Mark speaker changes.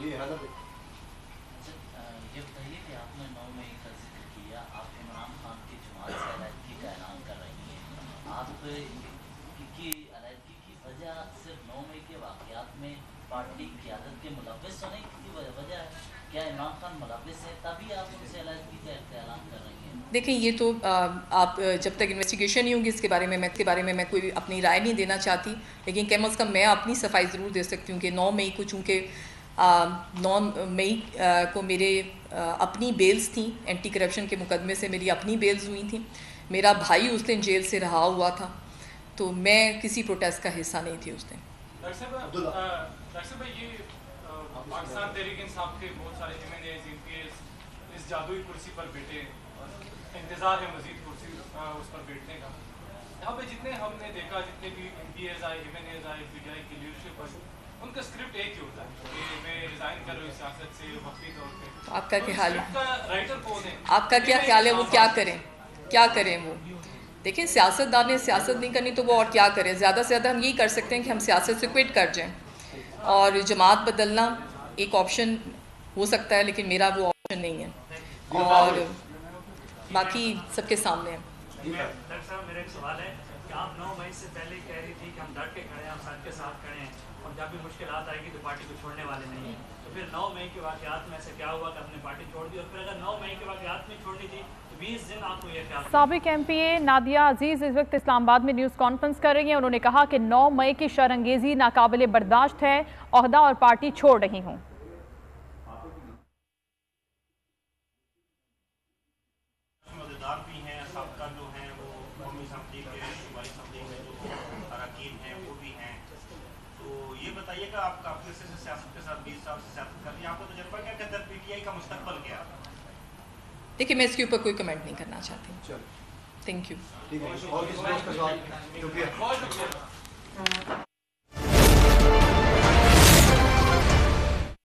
Speaker 1: ये बताइए कि आपने 9 मई का जिक्र किया, आप इमरान खान की जमात से अलहदगी का ऐलान कर रही हैं। आप की अलहदगी की वजह सिर्फ 9 मई के वाक़यात में पार्टी क़यादत के मुलव्विस होने की वजह है? क्या इमरान खान मुलव्विस है तभी आप उनसे अलहदगी का ऐलान कर रही हैं?
Speaker 2: देखिए, ये तो आप जब तक इन्वेस्टिगेशन नहीं होगी इसके बारे में मैं कोई अपनी राय नहीं देना चाहती, लेकिन कम अज़ कम मैं अपनी सफाई ज़रूर दे सकती हूँ कि 9 मई को चूँकि 9 मई को मेरे अपनी बेल्स थी, एंटी करप्शन के मुकदमे से मेरी अपनी बेल्स हुई थी। मेरा भाई उस दिन जेल से रहा हुआ था, तो मैं किसी प्रोटेस्ट का हिस्सा नहीं थी उस दिन।
Speaker 3: पाकिस्तान तहरीक इंसाफ के बहुत सारे MNAs, MPs इस जादुई कुर्सी पर बैठे और इंतज़ार है मजीद कुर्सी उस पर बैठने का। यहाँ पे जितने हमने देखा, जितने भी MPs आए, MNAs आए, PTI की लीडरशिप पर, उनका स्क्रिप्ट एक ही होता है कि मैं रिज़ाइन कर रहा हूँ सियासत से वक्ती तौर पे।
Speaker 2: आपका क्या ख्याल है?
Speaker 3: राइटर कौन है?
Speaker 2: आपका क्या ख्याल है वो क्या करें वो? देखिए, सियासतदान ने सियासत नहीं करनी तो वो और क्या करें? ज़्यादा से ज़्यादा हम यही कर सकते हैं कि हम सियासत से क्विट कर जाएं, और जमात बदलना एक ऑप्शन हो सकता है, लेकिन मेरा वो ऑप्शन नहीं है, और बाकी सबके सामने है।
Speaker 4: डॉक्टर साहब, मेरा एक सवाल है कि आप 9 मई से पहले कह रही थी कि हम डट के खड़े हैं, हम सबके साथ खड़े हैं, और जब भी मुश्किलात आएगी तो पार्टी को छोड़ने वाले नहीं हैं। तो फिर 9 मई के वाक़यात में ऐसा क्या हुआ कि आपने पार्टी छोड़ दी? और फिर अगर 9 मई के वाक़यात में छोड़नी थी तो 20 दिन आपको ये ख्याल?
Speaker 5: साबिक MPA नादिया अजीज़ इस वक्त इस्लामाबाद में न्यूज़ कॉन्फ्रेंस कर रही हैं। उन्होंने कहा कि 9 मई की शरअंगेज़ी नाकाबिले बर्दाश्त है, ओहदा और पार्टी छोड़ रही हूँ।
Speaker 2: देखिए, मैं इसके ऊपर कोई कमेंट नहीं करना चाहती। Thank you.